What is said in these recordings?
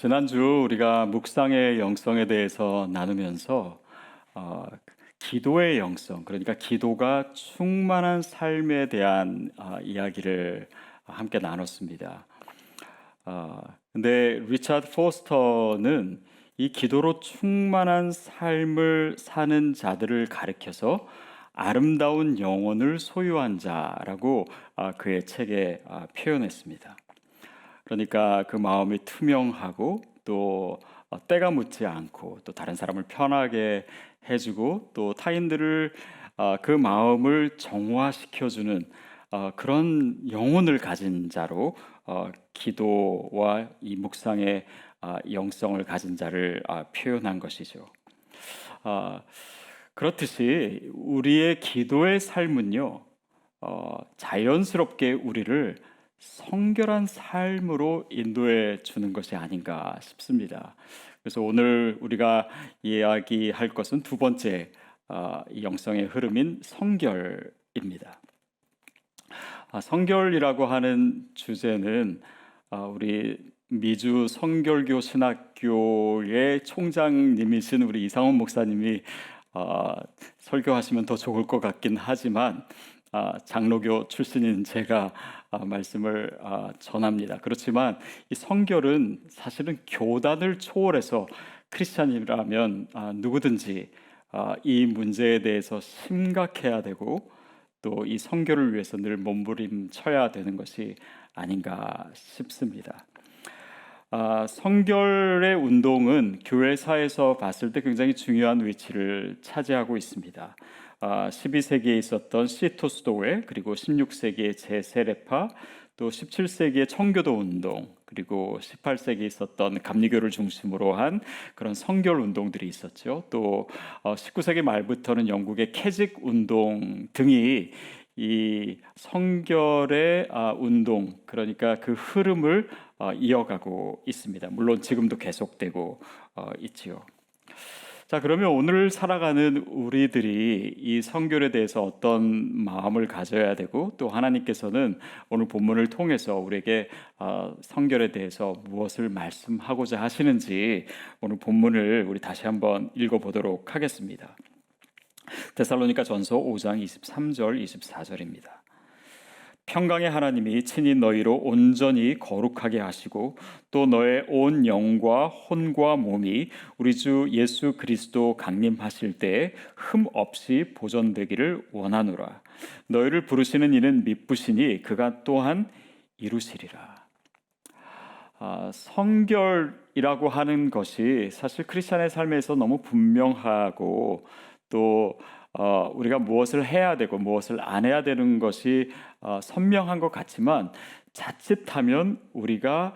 지난주 우리가 묵상의 영성에 대해서 나누면서 기도의 영성, 그러니까 기도가 충만한 삶에 대한 이야기를 함께 나눴습니다. 근데 리차드 포스터는 이 기도로 충만한 삶을 사는 자들을 가리켜서 아름다운 영혼을 소유한 자라고 그의 책에 표현했습니다. 그러니까 그 마음이 투명하고 또 때가 묻지 않고 또 다른 사람을 편하게 해주고 또 타인들을 그 마음을 정화시켜주는 그런 영혼을 가진 자로 기도와 이 묵상의 영성을 가진 자를 표현한 것이죠. 아, 그렇듯이 우리의 기도의 삶은요, 자연스럽게 우리를 성결한 삶으로 인도해 주는 것이 아닌가 싶습니다. 그래서 오늘 우리가 이야기할 것은 두 번째 이 영성의 흐름인 성결입니다. 성결이라고 하는 주제는 우리 미주 성결교 신학교의 총장님이신 우리 이상원 목사님이 설교하시면 더 좋을 것 같긴 하지만 장로교 출신인 제가 말씀을 전합니다. 그렇지만 이 성결은 사실은 교단을 초월해서 크리스찬이라면 누구든지 이 문제에 대해서 심각해야 되고 또 이 성결을 위해서 늘 몸부림쳐야 되는 것이 아닌가 싶습니다. 성결의 운동은 교회사에서 봤을 때 굉장히 중요한 위치를 차지하고 있습니다. 12세기에 있었던 시토스도회, 그리고 16세기의 제세례파, 또 17세기의 청교도 운동, 그리고 18세기에 있었던 감리교를 중심으로 한 그런 성결 운동들이 있었죠. 또 19세기 말부터는 영국의 캐직 운동 등이 이 성결의 운동, 그러니까 그 흐름을 이어가고 있습니다. 물론 지금도 계속되고 있지요. 자, 그러면 오늘 살아가는 우리들이 이 성결에 대해서 어떤 마음을 가져야 되고 또 하나님께서는 오늘 본문을 통해서 우리에게 성결에 대해서 무엇을 말씀하고자 하시는지 오늘 본문을 우리 다시 한번 읽어보도록 하겠습니다. 데살로니가 전서 5장 23절 24절입니다. 평강의 하나님이 친히 너희로 온전히 거룩하게 하시고 또 너의 온 영과 혼과 몸이 우리 주 예수 그리스도 강림하실 때에 흠 없이 보존되기를 원하노라. 너희를 부르시는 이는 미쁘시니 그가 또한 이루시리라. 성결이라고 하는 것이 사실 크리스천의 삶에서 너무 분명하고 또 우리가 무엇을 해야 되고 무엇을 안 해야 되는 것이 선명한 것 같지만 자칫하면 우리가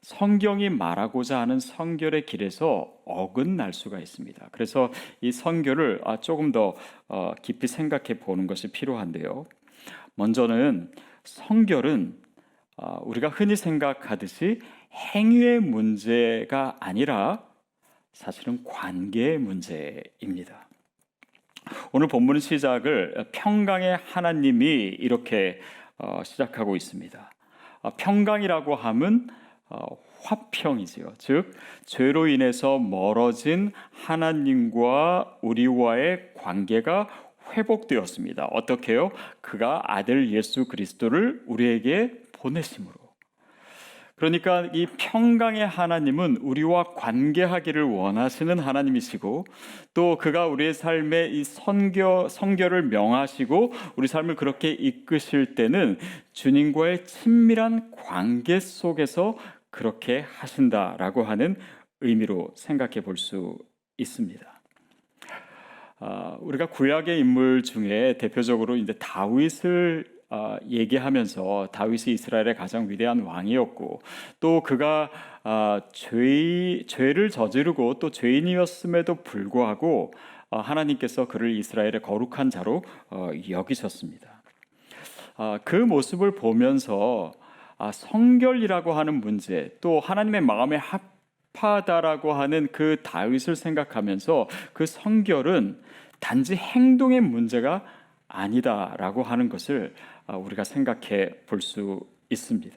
성경이 말하고자 하는 성결의 길에서 어긋날 수가 있습니다. 그래서 이 성결을 조금 더 깊이 생각해 보는 것이 필요한데요. 먼저는 성결은 우리가 흔히 생각하듯이 행위의 문제가 아니라 사실은 관계의 문제입니다. 오늘 본문 시작을 평강의 하나님이 이렇게 시작하고 있습니다. 평강이라고 하면 화평이지요. 즉 죄로 인해서 멀어진 하나님과 우리와의 관계가 회복되었습니다. 어떻게요? 그가 아들 예수 그리스도를 우리에게 보내심으로. 그러니까 이 평강의 하나님은 우리와 관계하기를 원하시는 하나님이시고 또 그가 우리의 삶에 이 성결을 명하시고 우리 삶을 그렇게 이끄실 때는 주님과의 친밀한 관계 속에서 그렇게 하신다라고 하는 의미로 생각해 볼 수 있습니다. 우리가 구약의 인물 중에 대표적으로 이제 다윗을 얘기하면서 다윗이 이스라엘의 가장 위대한 왕이었고 또 그가 죄를 저지르고 또 죄인이었음에도 불구하고 하나님께서 그를 이스라엘의 거룩한 자로 여기셨습니다. 그 모습을 보면서 성결이라고 하는 문제 또 하나님의 마음에 합하다라고 하는 그 다윗을 생각하면서 그 성결은 단지 행동의 문제가 아니다라고 하는 것을 우리가 생각해 볼 수 있습니다.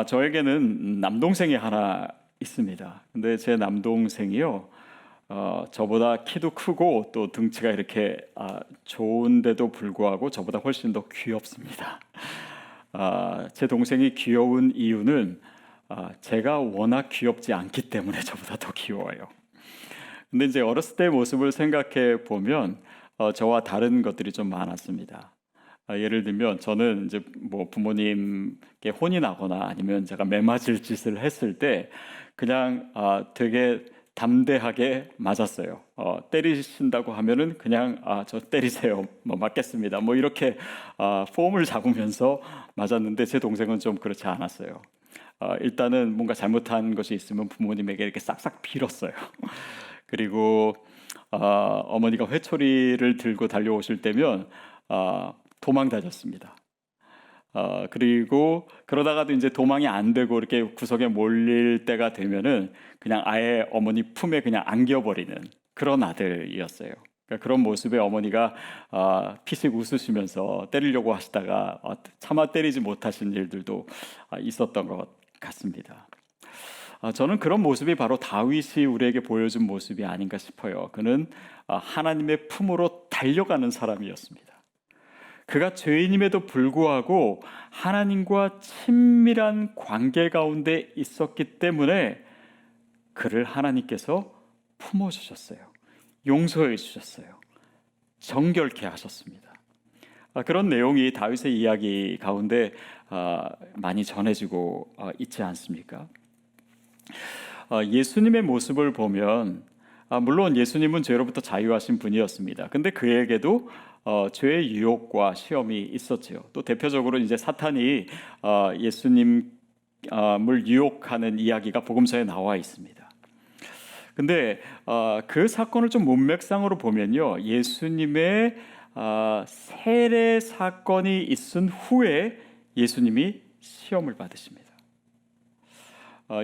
저에게는 남동생이 하나 있습니다. 근데 제 남동생이요, 저보다 키도 크고 또 등치가 이렇게 좋은데도 불구하고 저보다 훨씬 더 귀엽습니다. 제 동생이 귀여운 이유는 제가 워낙 귀엽지 않기 때문에 저보다 더 귀여워요. 근데 이제 어렸을 때 모습을 생각해 보면 저와 다른 것들이 좀 많았습니다. 예를 들면 저는 이제 뭐 부모님께 혼이 나거나 아니면 제가 매맞을 짓을 했을 때 그냥 되게 담대하게 맞았어요. 때리신다고 하면은 그냥 저 때리세요. 뭐 맞겠습니다. 뭐 이렇게 폼을 잡으면서 맞았는데 제 동생은 좀 그렇지 않았어요. 일단은 뭔가 잘못한 것이 있으면 부모님에게 이렇게 싹싹 빌었어요. 그리고 어머니가 회초리를 들고 달려오실 때면 도망 다녔습니다. 그리고 그러다가도 이제 도망이 안 되고 이렇게 구석에 몰릴 때가 되면은 그냥 아예 어머니 품에 그냥 안겨버리는 그런 아들이었어요. 그러니까 그런 모습에 어머니가 피식 웃으시면서 때리려고 하시다가 차마 때리지 못하신 일들도 있었던 것 같습니다. 저는 그런 모습이 바로 다윗이 우리에게 보여준 모습이 아닌가 싶어요. 그는 하나님의 품으로 달려가는 사람이었습니다. 그가 죄인임에도 불구하고 하나님과 친밀한 관계 가운데 있었기 때문에 그를 하나님께서 품어주셨어요. 용서해 주셨어요. 정결케 하셨습니다. 그런 내용이 다윗의 이야기 가운데 많이 전해지고 있지 않습니까? 예수님의 모습을 보면 물론 예수님은 죄로부터 자유하신 분이었습니다. 근데 그에게도 죄의 유혹과 시험이 있었지요. 또 대표적으로 이제 사탄이 예수님을 유혹하는 이야기가 복음서에 나와 있습니다. 근데 그 사건을 좀 문맥상으로 보면요, 예수님의 세례 사건이 있은 후에 예수님이 시험을 받으십니다.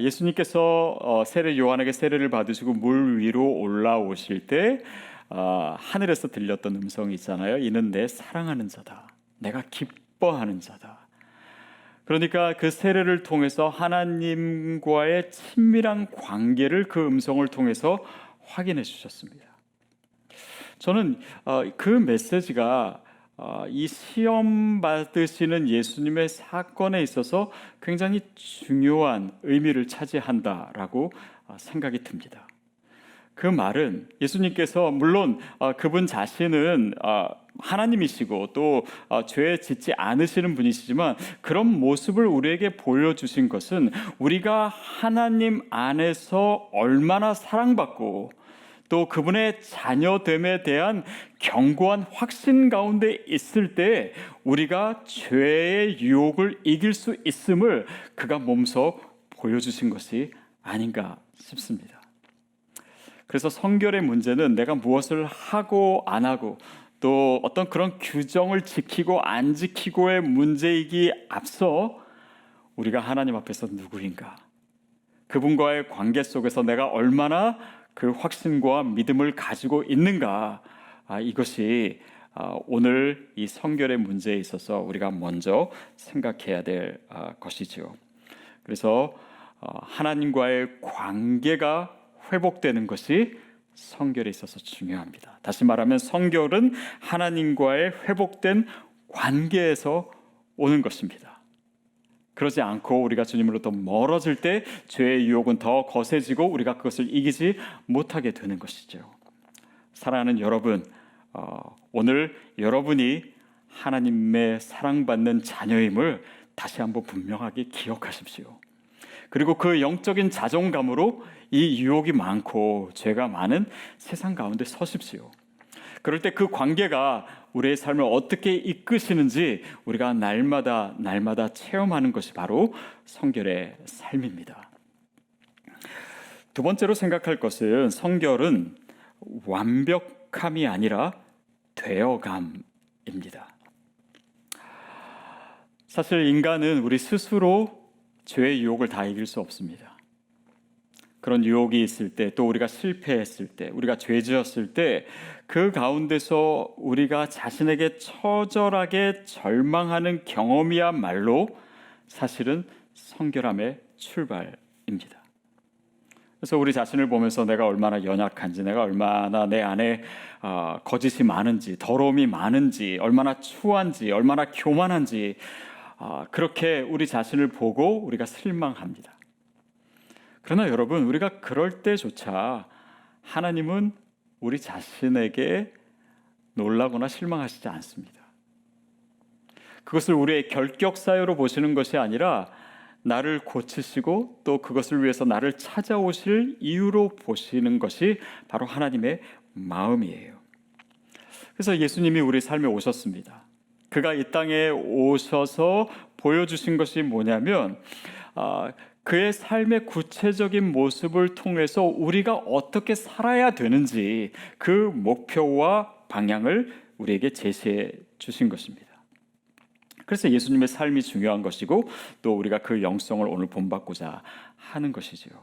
예수님께서 요한에게 세례를 받으시고 물 위로 올라오실 때 하늘에서 들렸던 음성이 있잖아요. 이는 내 사랑하는 자다. 내가 기뻐하는 자다. 그러니까 그 세례를 통해서 하나님과의 친밀한 관계를 그 음성을 통해서 확인해 주셨습니다. 저는 그 메시지가 이 시험 받으시는 예수님의 사건에 있어서 굉장히 중요한 의미를 차지한다라고 생각이 듭니다. 그 말은 예수님께서 물론 그분 자신은 하나님이시고 또 죄에 짓지 않으시는 분이시지만 그런 모습을 우리에게 보여주신 것은 우리가 하나님 안에서 얼마나 사랑받고 또 그분의 자녀됨에 대한 견고한 확신 가운데 있을 때 우리가 죄의 유혹을 이길 수 있음을 그가 몸소 보여주신 것이 아닌가 싶습니다. 그래서 성결의 문제는 내가 무엇을 하고 안 하고 또 어떤 그런 규정을 지키고 안 지키고의 문제이기 앞서 우리가 하나님 앞에서 누구인가, 그분과의 관계 속에서 내가 얼마나 그 확신과 믿음을 가지고 있는가, 이것이 오늘 이 성결의 문제에 있어서 우리가 먼저 생각해야 될 것이죠. 그래서 하나님과의 관계가 회복되는 것이 성결에 있어서 중요합니다. 다시 말하면 성결은 하나님과의 회복된 관계에서 오는 것입니다. 그러지 않고 우리가 주님으로부터 멀어질 때 죄의 유혹은 더 거세지고 우리가 그것을 이기지 못하게 되는 것이죠. 사랑하는 여러분, 오늘 여러분이 하나님의 사랑받는 자녀임을 다시 한번 분명하게 기억하십시오. 그리고 그 영적인 자존감으로 이 유혹이 많고 죄가 많은 세상 가운데 서십시오. 그럴 때 그 관계가 우리의 삶을 어떻게 이끄시는지 우리가 날마다 체험하는 것이 바로 성결의 삶입니다. 두 번째로 생각할 것은 성결은 완벽함이 아니라 되어감입니다. 사실 인간은 우리 스스로 죄의 유혹을 다 이길 수 없습니다. 그런 유혹이 있을 때, 또 우리가 실패했을 때, 우리가 죄 지었을 때 그 가운데서 우리가 자신에게 처절하게 절망하는 경험이야말로 사실은 성결함의 출발입니다. 그래서 우리 자신을 보면서 내가 얼마나 연약한지, 내가 얼마나 내 안에 거짓이 많은지, 더러움이 많은지, 얼마나 추한지, 얼마나 교만한지, 그렇게 우리 자신을 보고 우리가 실망합니다. 그러나 여러분, 우리가 그럴 때조차 하나님은 우리 자신에게 놀라거나 실망하시지 않습니다. 그것을 우리의 결격 사유로 보시는 것이 아니라 나를 고치시고 또 그것을 위해서 나를 찾아오실 이유로 보시는 것이 바로 하나님의 마음이에요. 그래서 예수님이 우리 삶에 오셨습니다. 그가 이 땅에 오셔서 보여주신 것이 뭐냐면 그의 삶의 구체적인 모습을 통해서 우리가 어떻게 살아야 되는지 그 목표와 방향을 우리에게 제시해 주신 것입니다. 그래서 예수님의 삶이 중요한 것이고 또 우리가 그 영성을 오늘 본받고자 하는 것이지요.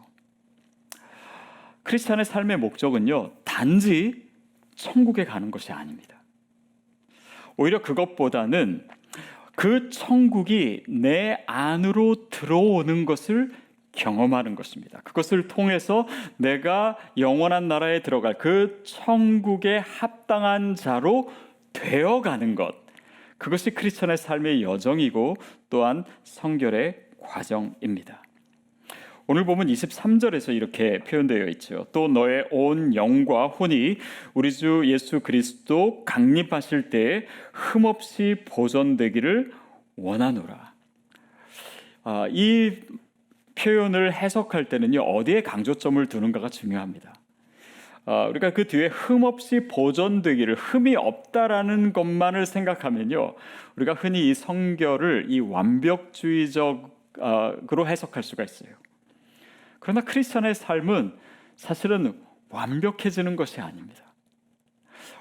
크리스찬의 삶의 목적은요, 단지 천국에 가는 것이 아닙니다. 오히려 그것보다는 그 천국이 내 안으로 들어오는 것을 경험하는 것입니다. 그것을 통해서 내가 영원한 나라에 들어갈 그 천국에 합당한 자로 되어가는 것, 그것이 크리스천의 삶의 여정이고 또한 성결의 과정입니다. 오늘 보면 23절에서 이렇게 표현되어 있죠. 또 너의 온 영과 혼이 우리 주 예수 그리스도 강림하실 때에 흠없이 보존되기를 원하노라. 이 표현을 해석할 때는요, 어디에 강조점을 두는가가 중요합니다. 우리가 그 뒤에 흠없이 보존되기를, 흠이 없다라는 것만을 생각하면요, 우리가 흔히 이 성결을 이 완벽주의적으로 해석할 수가 있어요. 그러나 크리스천의 삶은 사실은 완벽해지는 것이 아닙니다.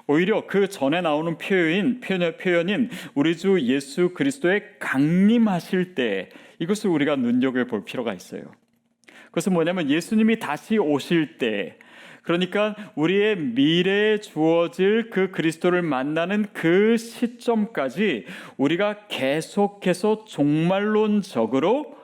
오히려 그 전에 나오는 표현인 우리 주 예수 그리스도의 강림하실 때, 이것을 우리가 눈여겨볼 필요가 있어요. 그것은 뭐냐면 예수님이 다시 오실 때, 그러니까 우리의 미래에 주어질 그 그리스도를 만나는 그 시점까지 우리가 계속해서 종말론적으로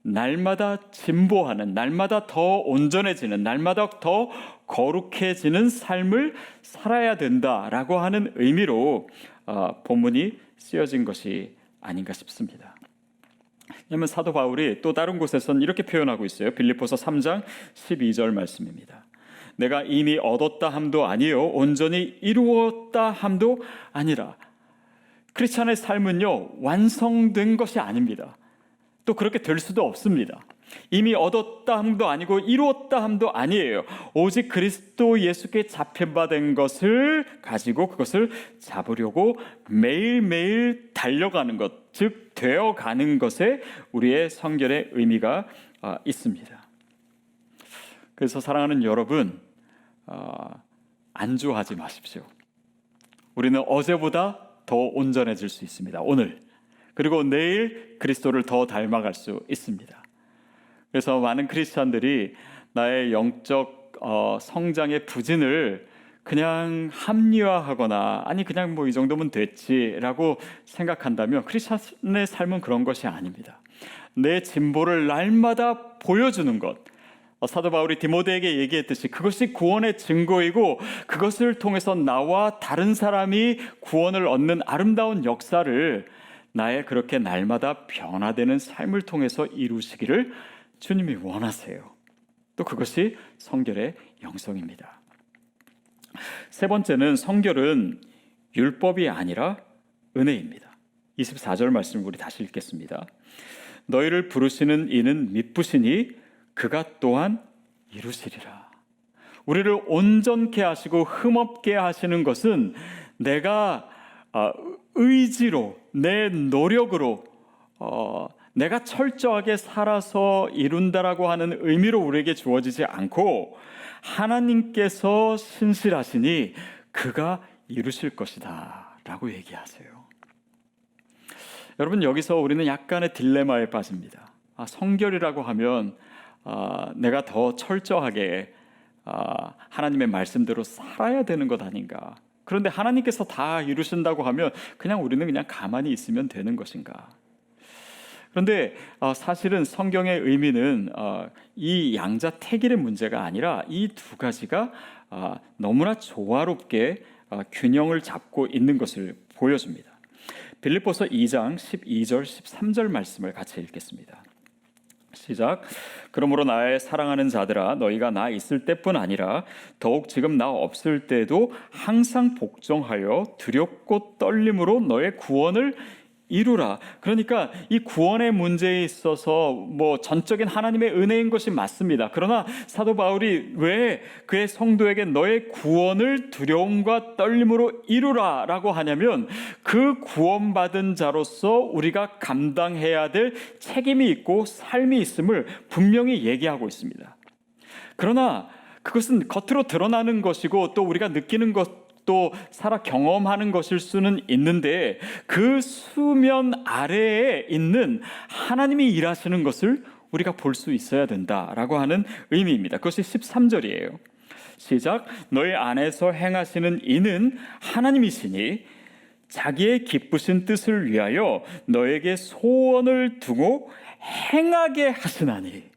날마다 진보하는, 날마다 더 온전해지는, 날마다 더 거룩해지는 삶을 살아야 된다라고 하는 의미로 본문이 쓰여진 것이 아닌가 싶습니다. 왜냐하면 사도 바울이 또 다른 곳에서는 이렇게 표현하고 있어요. 빌립보서 3장 12절 말씀입니다. 내가 이미 얻었다 함도 아니요 온전히 이루었다 함도 아니라. 크리스찬의 삶은요, 완성된 것이 아닙니다. 또 그렇게 될 수도 없습니다. 이미 얻었다 함도 아니고 이루었다 함도 아니에요. 오직 그리스도 예수께 잡힌바된 것을 가지고 그것을 잡으려고 매일매일 달려가는 것, 즉 되어가는 것에 우리의 성결의 의미가 있습니다. 그래서 사랑하는 여러분, 안주하지 마십시오. 우리는 어제보다 더 온전해질 수 있습니다. 오늘, 그리고 내일 그리스도를 더 닮아갈 수 있습니다. 그래서 많은 크리스찬들이 나의 영적 성장의 부진을 그냥 합리화하거나 아니 그냥 뭐 이 정도면 됐지라고 생각한다면 크리스찬의 삶은 그런 것이 아닙니다. 내 진보를 날마다 보여주는 것, 사도 바울이 디모데에게 얘기했듯이 그것이 구원의 증거이고 그것을 통해서 나와 다른 사람이 구원을 얻는 아름다운 역사를 나의 그렇게 날마다 변화되는 삶을 통해서 이루시기를 주님이 원하세요. 또 그것이 성결의 영성입니다. 세 번째는 성결은 율법이 아니라 은혜입니다. 24절 말씀 우리 다시 읽겠습니다. 너희를 부르시는 이는 미쁘시니 그가 또한 이루시리라. 우리를 온전케 하시고 흠없게 하시는 것은 내가 의지로, 내 노력으로 내가 철저하게 살아서 이룬다라고 하는 의미로 우리에게 주어지지 않고 하나님께서 신실하시니 그가 이루실 것이다 라고 얘기하세요. 여러분, 여기서 우리는 약간의 딜레마에 빠집니다. 성결이라고 하면 내가 더 철저하게 하나님의 말씀대로 살아야 되는 것 아닌가? 그런데 하나님께서 다 이루신다고 하면 그냥 우리는 그냥 가만히 있으면 되는 것인가? 그런데 사실은 성경의 의미는 이 양자택일의 문제가 아니라 이 두 가지가 너무나 조화롭게 균형을 잡고 있는 것을 보여줍니다. 빌립보서 2장 12절 13절 말씀을 같이 읽겠습니다. 시작. 그러므로 나의 사랑하는 자들아, 너희가 나 있을 때뿐 아니라 더욱 지금 나 없을 때도 항상 복종하여 두렵고 떨림으로 너의 구원을 이루라. 그러니까 이 구원의 문제에 있어서 전적인 하나님의 은혜인 것이 맞습니다. 그러나 사도 바울이 왜 그의 성도에게 너의 구원을 두려움과 떨림으로 이루라라고 하냐면 그 구원받은 자로서 우리가 감당해야 될 책임이 있고 삶이 있음을 분명히 얘기하고 있습니다. 그러나 그것은 겉으로 드러나는 것이고 또 우리가 느끼는 것 또 살아 경험하는 것일 수는 있는데 그 수면 아래에 있는 하나님이 일하시는 것을 우리가 볼 수 있어야 된다라고 하는 의미입니다. 그것이 13절이에요. 시작. 너희 안에서 행하시는 이는 하나님이시니 자기의 기쁘신 뜻을 위하여 너에게 소원을 두고 행하게 하시나니.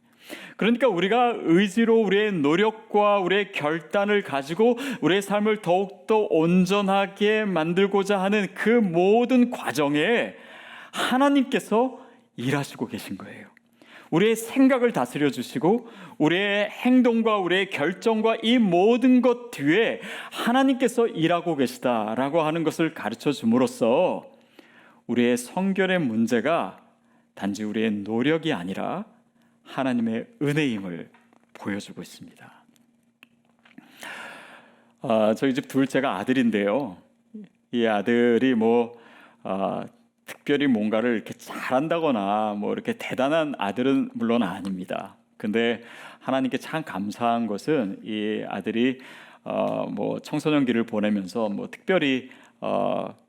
그러니까 우리가 의지로 우리의 노력과 우리의 결단을 가지고 우리의 삶을 더욱더 온전하게 만들고자 하는 그 모든 과정에 하나님께서 일하시고 계신 거예요. 우리의 생각을 다스려 주시고 우리의 행동과 우리의 결정과 이 모든 것 뒤에 하나님께서 일하고 계시다라고 하는 것을 가르쳐 줌으로써 우리의 성결의 문제가 단지 우리의 노력이 아니라 하나님의 은혜임을 보여주고 있습니다. 저희 집 둘째가 아들인데요. 이 아들이 특별히 뭔가를 이렇게 잘한다거나 이렇게 대단한 아들은 물론 아닙니다. 근데 하나님께 참 감사한 것은 이 아들이 청소년기를 보내면서 특별히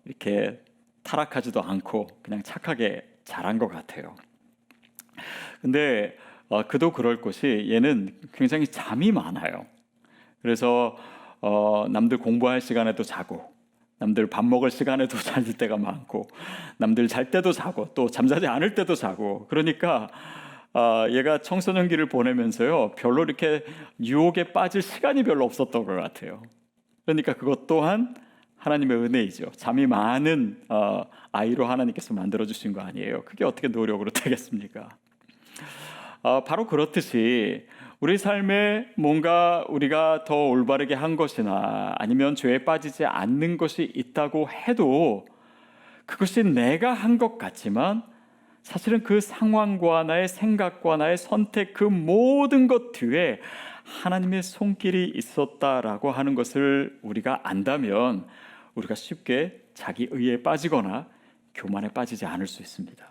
이렇게 타락하지도 않고 그냥 착하게 자란 것 같아요. 근데 그도 그럴 것이 얘는 굉장히 잠이 많아요. 그래서 남들 공부할 시간에도 자고 남들 밥 먹을 시간에도 잘 때가 많고 남들 잘 때도 자고 또 잠자지 않을 때도 자고 그러니까 얘가 청소년기를 보내면서요 별로 이렇게 유혹에 빠질 시간이 별로 없었던 것 같아요. 그러니까 그것 또한 하나님의 은혜이죠. 잠이 많은 아이로 하나님께서 만들어주신 거 아니에요. 그게 어떻게 노력으로 되겠습니까? 바로 그렇듯이 우리 삶에 뭔가 우리가 더 올바르게 한 것이나 아니면 죄에 빠지지 않는 것이 있다고 해도 그것이 내가 한 것 같지만 사실은 그 상황과 나의 생각과 나의 선택 그 모든 것 뒤에 하나님의 손길이 있었다라고 하는 것을 우리가 안다면 우리가 쉽게 자기 의에 빠지거나 교만에 빠지지 않을 수 있습니다.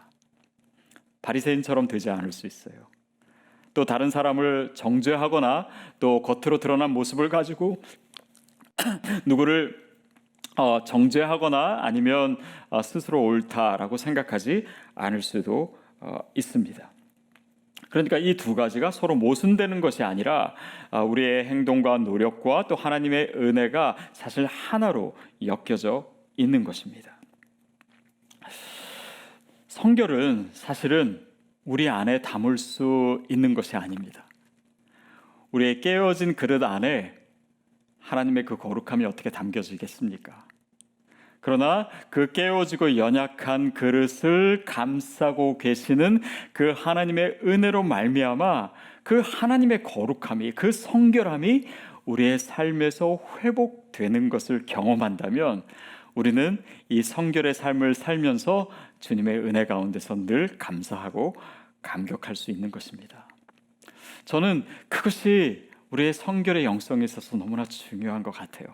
바리새인처럼 되지 않을 수 있어요. 또 다른 사람을 정죄하거나 또 겉으로 드러난 모습을 가지고 누구를 정죄하거나 아니면 스스로 옳다라고 생각하지 않을 수도 있습니다. 그러니까 이 두 가지가 서로 모순되는 것이 아니라 우리의 행동과 노력과 또 하나님의 은혜가 사실 하나로 엮여져 있는 것입니다. 성결은 사실은 우리 안에 담을 수 있는 것이 아닙니다. 우리의 깨어진 그릇 안에 하나님의 그 거룩함이 어떻게 담겨지겠습니까? 그러나 그 깨어지고 연약한 그릇을 감싸고 계시는 그 하나님의 은혜로 말미암아 그 하나님의 거룩함이 그 성결함이 우리의 삶에서 회복되는 것을 경험한다면 우리는 이 성결의 삶을 살면서 주님의 은혜 가운데서 늘 감사하고 감격할 수 있는 것입니다. 저는 그것이 우리의 성결의 영성에 있어서 너무나 중요한 것 같아요.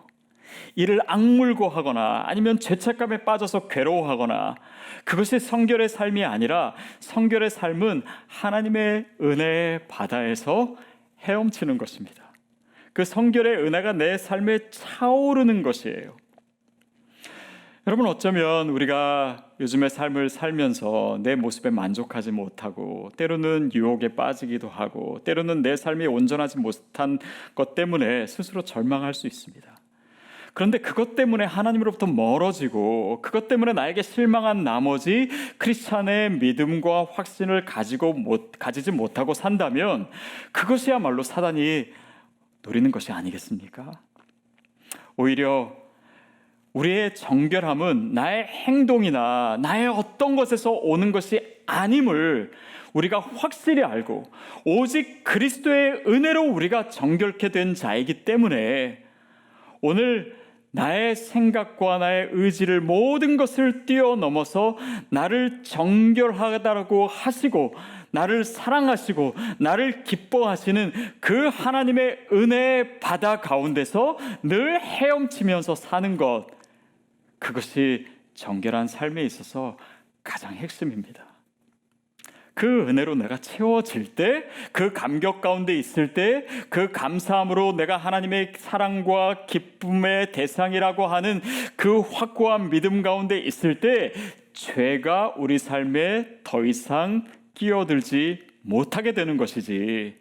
이를 악물고하거나 아니면 죄책감에 빠져서 괴로워하거나 그것이 성결의 삶이 아니라 성결의 삶은 하나님의 은혜의 바다에서 헤엄치는 것입니다. 그 성결의 은혜가 내 삶에 차오르는 것이에요. 여러분 어쩌면 우리가 요즘의 삶을 살면서 내 모습에 만족하지 못하고 때로는 유혹에 빠지기도 하고 때로는 내 삶이 온전하지 못한 것 때문에 스스로 절망할 수 있습니다. 그런데 그것 때문에 하나님으로부터 멀어지고 그것 때문에 나에게 실망한 나머지 크리스찬의 믿음과 확신을 가지지 못하고 산다면 그것이야말로 사단이 노리는 것이 아니겠습니까? 오히려 우리의 정결함은 나의 행동이나 나의 어떤 것에서 오는 것이 아님을 우리가 확실히 알고 오직 그리스도의 은혜로 우리가 정결케 된 자이기 때문에 오늘 나의 생각과 나의 의지를 모든 것을 뛰어넘어서 나를 정결하다고 하시고 나를 사랑하시고 나를 기뻐하시는 그 하나님의 은혜의 바다 가운데서 늘 헤엄치면서 사는 것, 그것이 정결한 삶에 있어서 가장 핵심입니다. 그 은혜로 내가 채워질 때, 그 감격 가운데 있을 때, 그 감사함으로 내가 하나님의 사랑과 기쁨의 대상이라고 하는 그 확고한 믿음 가운데 있을 때 죄가 우리 삶에 더 이상 끼어들지 못하게 되는 것이지,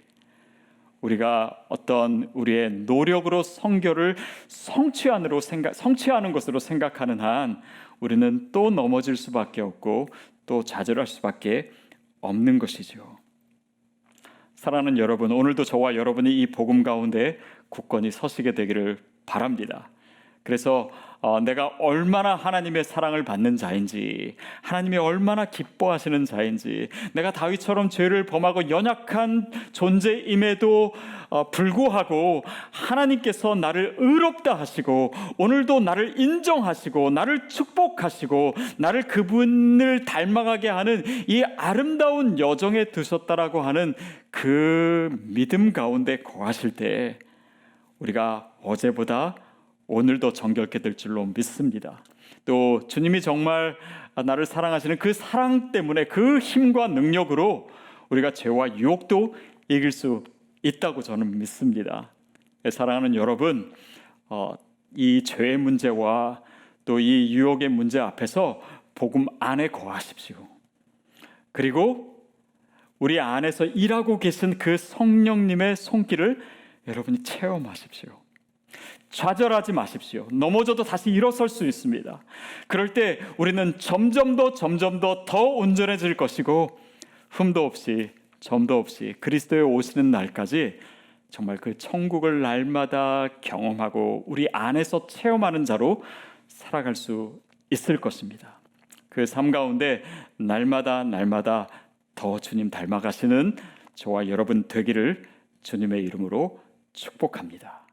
우리가 어떤 우리의 노력으로 성결을 성취하는 것으로 생각하는 한 우리는 또 넘어질 수밖에 없고 또 좌절할 수밖에 없는 것이죠. 사랑하는 여러분, 오늘도 저와 여러분이 이 복음 가운데 굳건히 서시게 되기를 바랍니다. 그래서 내가 얼마나 하나님의 사랑을 받는 자인지, 하나님이 얼마나 기뻐하시는 자인지, 내가 다윗처럼 죄를 범하고 연약한 존재임에도 불구하고 하나님께서 나를 의롭다 하시고 오늘도 나를 인정하시고 나를 축복하시고 나를 그분을 닮아가게 하는 이 아름다운 여정에 두셨다라고 하는 그 믿음 가운데 거하실 때 우리가 어제보다 오늘도 정결케 될 줄로 믿습니다. 또 주님이 정말 나를 사랑하시는 그 사랑 때문에 그 힘과 능력으로 우리가 죄와 유혹도 이길 수 있다고 저는 믿습니다. 사랑하는 여러분, 이 죄의 문제와 또 이 유혹의 문제 앞에서 복음 안에 거하십시오. 그리고 우리 안에서 일하고 계신 그 성령님의 손길을 여러분이 체험하십시오. 좌절하지 마십시오. 넘어져도 다시 일어설 수 있습니다. 그럴 때 우리는 점점 더 온전해질 것이고 흠도 없이 점도 없이 그리스도의 오시는 날까지 정말 그 천국을 날마다 경험하고 우리 안에서 체험하는 자로 살아갈 수 있을 것입니다. 그 삶 가운데 날마다 더 주님 닮아가시는 저와 여러분 되기를 주님의 이름으로 축복합니다.